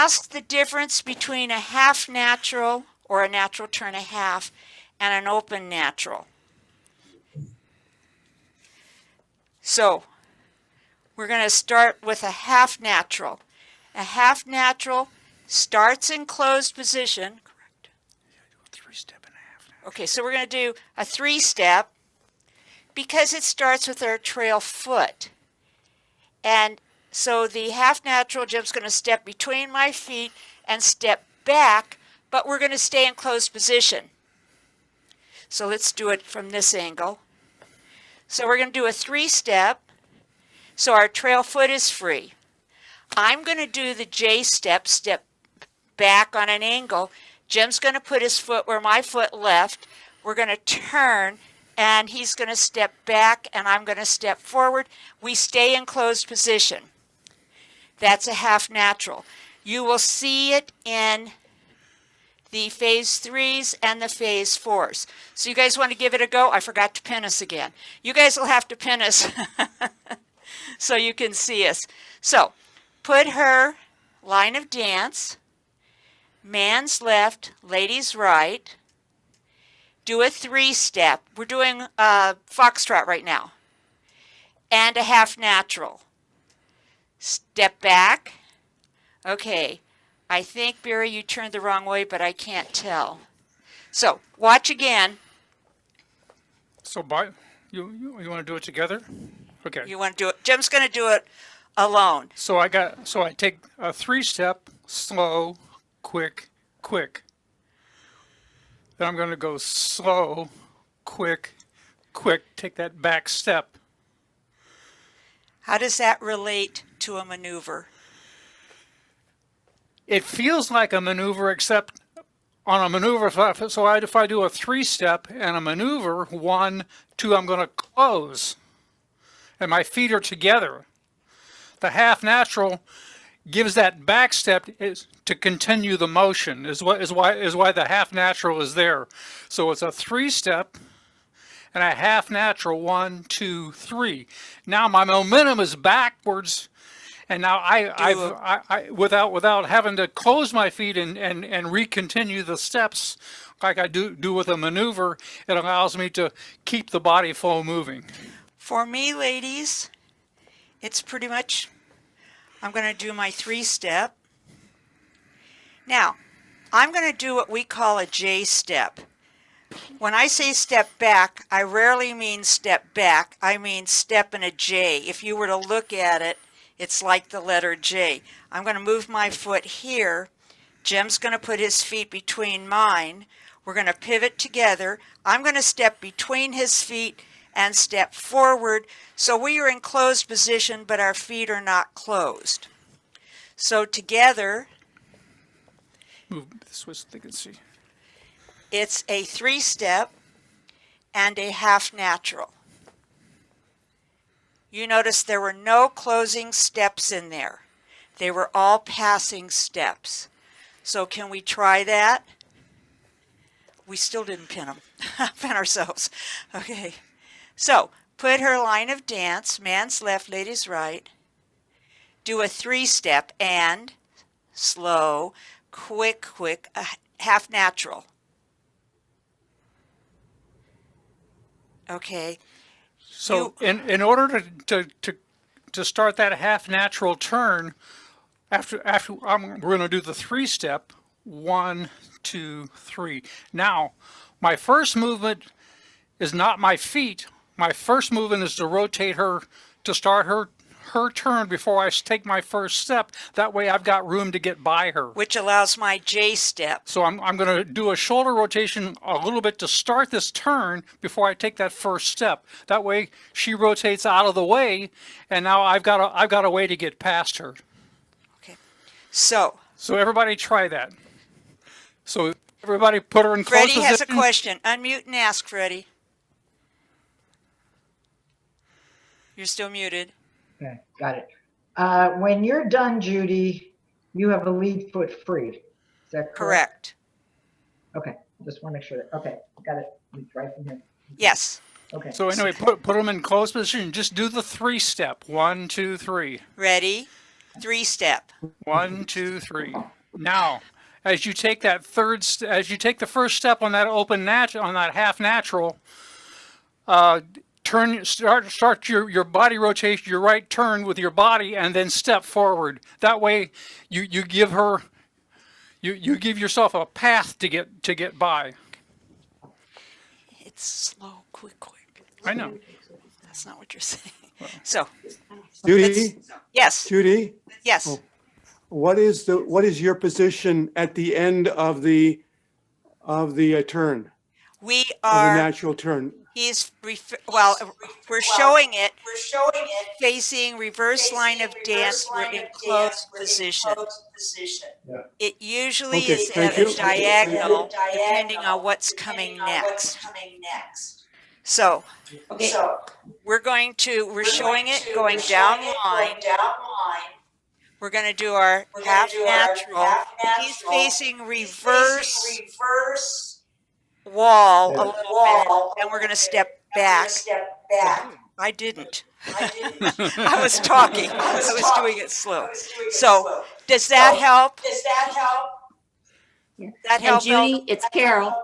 ask the difference between a half natural or a natural turn a half and an open natural. So we're going to start with a half natural. A half natural starts in closed position. Correct. Three-step and a half. Okay, so we're going to do a three-step because it starts with our trail foot. And so the half natural, Jim's going to step between my feet and step back, but we're going to stay in closed position. So let's do it from this angle. So we're going to do a three-step, so our trail foot is free. I'm going to do the J step, step back on an angle. Jim's going to put his foot where my foot left. We're going to turn, and he's going to step back, and I'm going to step forward. We stay in closed position. That's a half natural. You will see it in the phase 3s and the phase 4s. So you guys want to give it a go? I forgot to pin us again. You guys will have to pin us so you can see us. So put her line of dance, man's left, lady's right. Do a three-step. We're doing foxtrot right now. And a half natural. Step back. Okay. I think, Barry, you turned the wrong way, but I can't tell. So watch again. So you want to do it together? Okay. You want to do it? Jim's going to do it alone. So I take a three-step, slow, quick, quick. Then I'm going to go slow, quick, quick. Take that back step. How does that relate to a maneuver? It feels like a maneuver, except on a maneuver, if I do a three-step and a maneuver, 1, 2, I'm going to close. And my feet are together. The half natural gives that back step to continue the motion, is why the half natural is there. So it's a three-step and a half natural, 1, 2, 3. Now my momentum is backwards. And now I without having to close my feet and re-continue the steps like I do with a maneuver, it allows me to keep the body flow moving. For me, ladies, it's pretty much, I'm going to do my three-step. Now, I'm going to do what we call a J step. When I say step back, I rarely mean step back. I mean step in a J. If you were to look at it, it's like the letter J. I'm going to move my foot here. Jim's going to put his feet between mine. We're going to pivot together. I'm going to step between his feet and step forward. So we are in closed position, but our feet are not closed. So together, move this way so they can see. It's a three-step and a half natural. You notice there were no closing steps in there. They were all passing steps. So can we try that? We still didn't pin them. Pin ourselves. Okay. So put her line of dance, man's left, lady's right. Do a three-step and slow, quick, quick, half natural. Okay. So in order to start that half natural turn, after we're going to do the three-step, 1, 2, 3. Now, my first movement is not my feet. My first movement is to rotate her to start her turn before I take my first step. That way I've got room to get by her. Which allows my J step. So I'm going to do a shoulder rotation a little bit to start this turn before I take that first step. That way she rotates out of the way, and now I've got a way to get past her. Okay. So everybody try that. So everybody put her in close position. Freddie has a question. Unmute and ask, Freddie. You're still muted. Okay, got it. When you're done, Judy, you have a lead foot free. Is that correct? Correct. Okay, just want to make sure that, okay, got it. It's right from here. Yes. Okay. So anyway, put them in close position. Just do the three-step. 1, 2, 3. Ready? Three-step. 1, 2, 3. Now, as you take that as you take the first step on that on that half natural, start your body rotation, your right turn with your body, and then step forward. That way, you give her, you give yourself a path to get by. It's slow, quick. I know. That's not what you're saying. So, Judy, yes, Judy, yes. what is your position at the end of the turn, We of the are, natural turn? we're showing it facing reverse line of dance. We're in closed position. It usually Okay, is thank at a you. diagonal, depending on what's coming next. So, we're showing it going down line. We're going to do our half natural. He's facing reverse wall a little bit, and we're going to step back. I didn't. I was talking. I was doing it slow. So, does that help? That And help? Judy, it's Carol.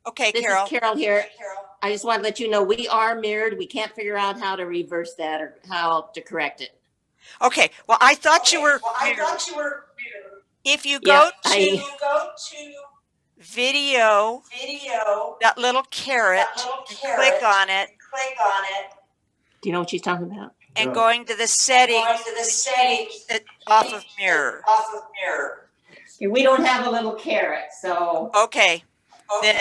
Okay, This Carol. is Carol here. I just want to let you know we are mirrored. We can't figure out how to reverse that or how to correct it. Okay. Well, I thought you were. If you go Yeah, to video, that little carrot, and click on it, Do you know what she's talking about? and going to the settings off of mirror. We don't have a little carrot, so. Okay. Then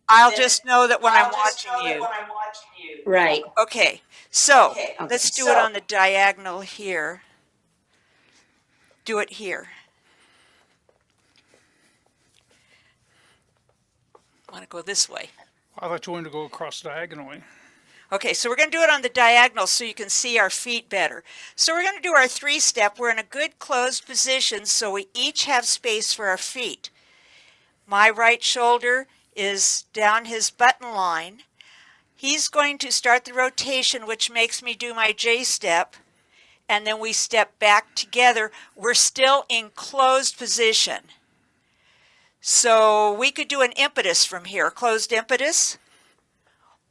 I'll just know that when I'm watching you. Right. Okay. So let's do it on the diagonal here. Do it here. I want to go this way. I thought you wanted to go across diagonally. Okay, so we're going to do it on the diagonal so you can see our feet better. So we're going to do our 3-step. We're in a good closed position so we each have space for our feet. My right shoulder is down his button line. He's going to start the rotation, which makes me do my J-step, and then we step back together. We're still in closed position. So we could do an impetus from here, closed impetus,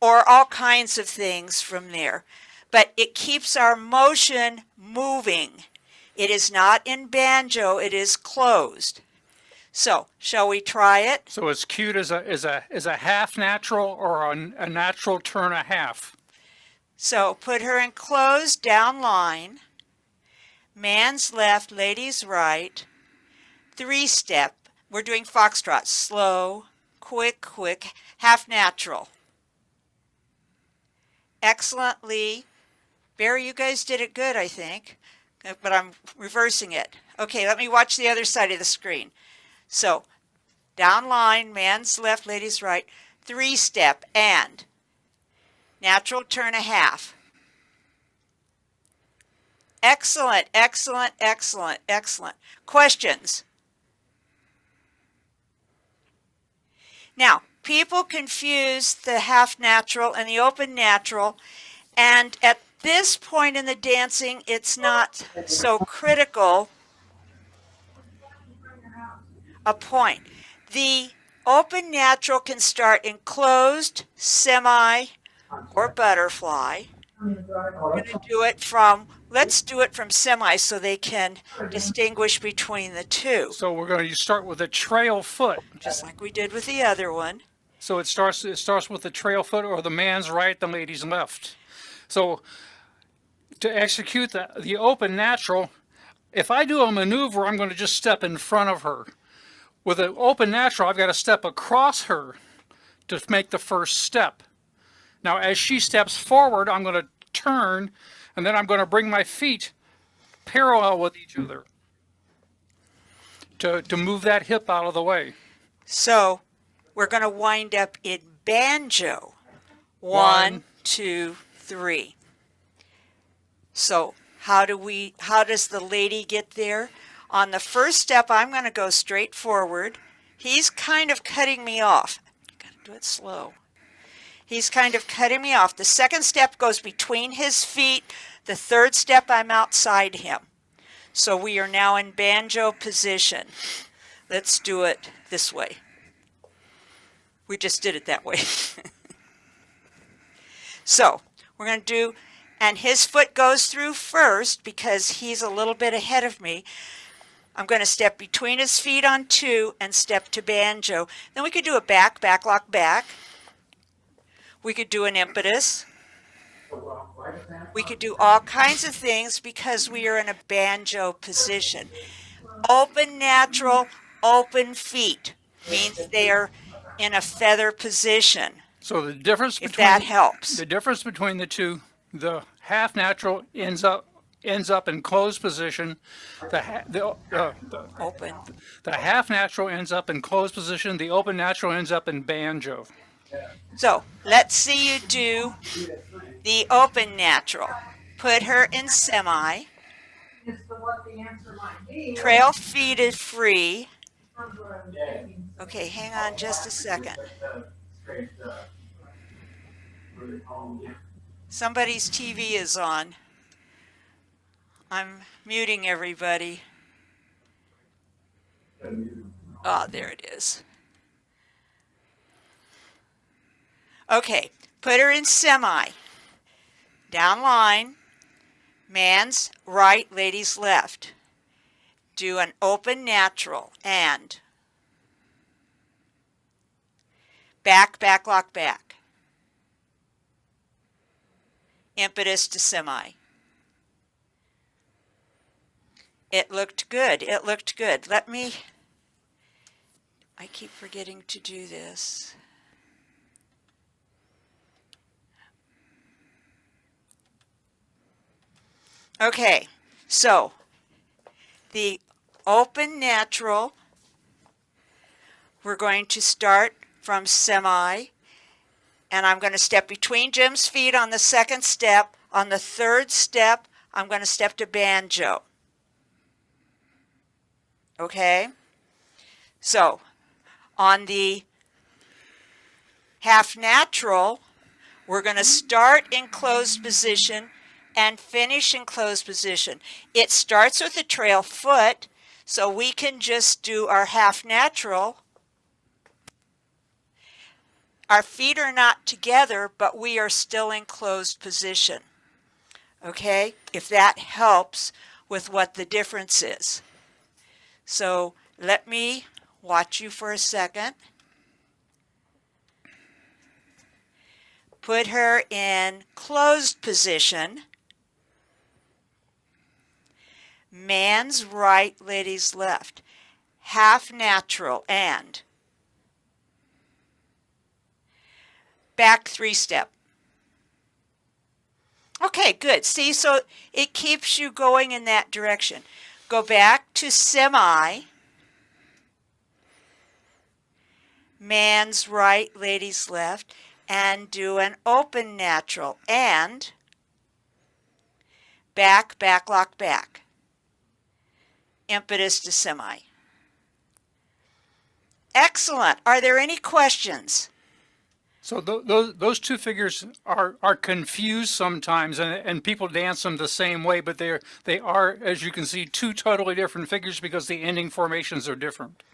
or all kinds of things from there. But it keeps our motion moving. It is not in banjo, it is closed. So, shall we try it? So it's cute as a half natural or a natural turn a half. So, put her in closed down line. Man's left, lady's right. 3-step. We're doing foxtrot. Slow, quick, half natural. Excellently. Barry, you guys did it good, I think. But I'm reversing it. Okay, let me watch the other side of the screen. So, down line, man's left, lady's right. 3-step and natural turn a half. Excellent. Questions? Now, people confuse the half natural and the open natural, and at this point in the dancing, it's not so critical a point. The open natural can start in closed, semi, or butterfly. We're going to do it from, let's do it from semi so they can distinguish between the two, So we're going to start with a trail foot. just like we did with the other one. So it starts with the trail foot or the man's right, the lady's left. So to execute the open natural, if I do a maneuver, I'm going to just step in front of her. With an open natural, I've got to step across her to make the first step. Now, as she steps forward, I'm going to turn, and then I'm going to bring my feet parallel with each other to move that hip out of the way. So we're going to wind up in banjo. 1, 2, 3. So how does the lady get there? On the first step, I'm going to go straight forward. He's kind of cutting me off. Got to do it slow. He's kind of cutting me off. The second step goes between his feet. The third step, I'm outside him. So we are now in banjo position. Let's do it this way. We just did it that way. So we're going to do, and his foot goes through first because he's a little bit ahead of me. I'm going to step between his feet on 2 and step to banjo. Then we could do a back lock, back. We could do an impetus. We could do all kinds of things because we are in a banjo position. Open natural, open feet means they are in a feather position, So the difference if between that helps. the difference between the two, the half natural ends up in closed position. Open. The half natural ends up in closed position. The open natural ends up in banjo. So let's see you do the open natural. Put her in semi. Trail feet is free. Okay, hang on just a second. Somebody's TV is on. I'm muting everybody. Oh, there it is. Okay, put her in semi. Down line. Man's right, lady's left. Do an open natural and back lock, back. Impetus to semi. It looked good. It looked good. I keep forgetting to do this. Okay, so the open natural, we're going to start from semi, and I'm going to step between Jim's feet on the second step. On the third step, I'm going to step to banjo. Okay? So, on the half natural, we're going to start in closed position and finish in closed position. It starts with a trail foot, so we can just do our half natural. Our feet are not together, but we are still in closed position. Okay? If that helps with what the difference is. So let me watch you for a second. Put her in closed position. Man's right, lady's left. Half natural and back 3 step. Okay, good. See, so it keeps you going in that direction. Go back to semi. Man's right, lady's left. And do an open natural and back lock, back. Impetus to semi. Excellent. Are there any questions? So those two figures are confused sometimes, and people dance them the same way, but they are, as you can see, two totally different figures because the ending formations are different.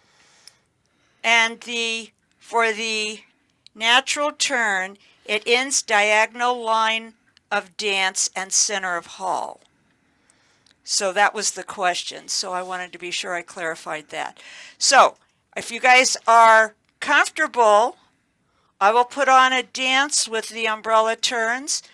And for the natural turn, it ends diagonal line of dance and center of hall. So that was the question. So I wanted to be sure I clarified that. So if you guys are comfortable, I will put on a dance with the umbrella turns.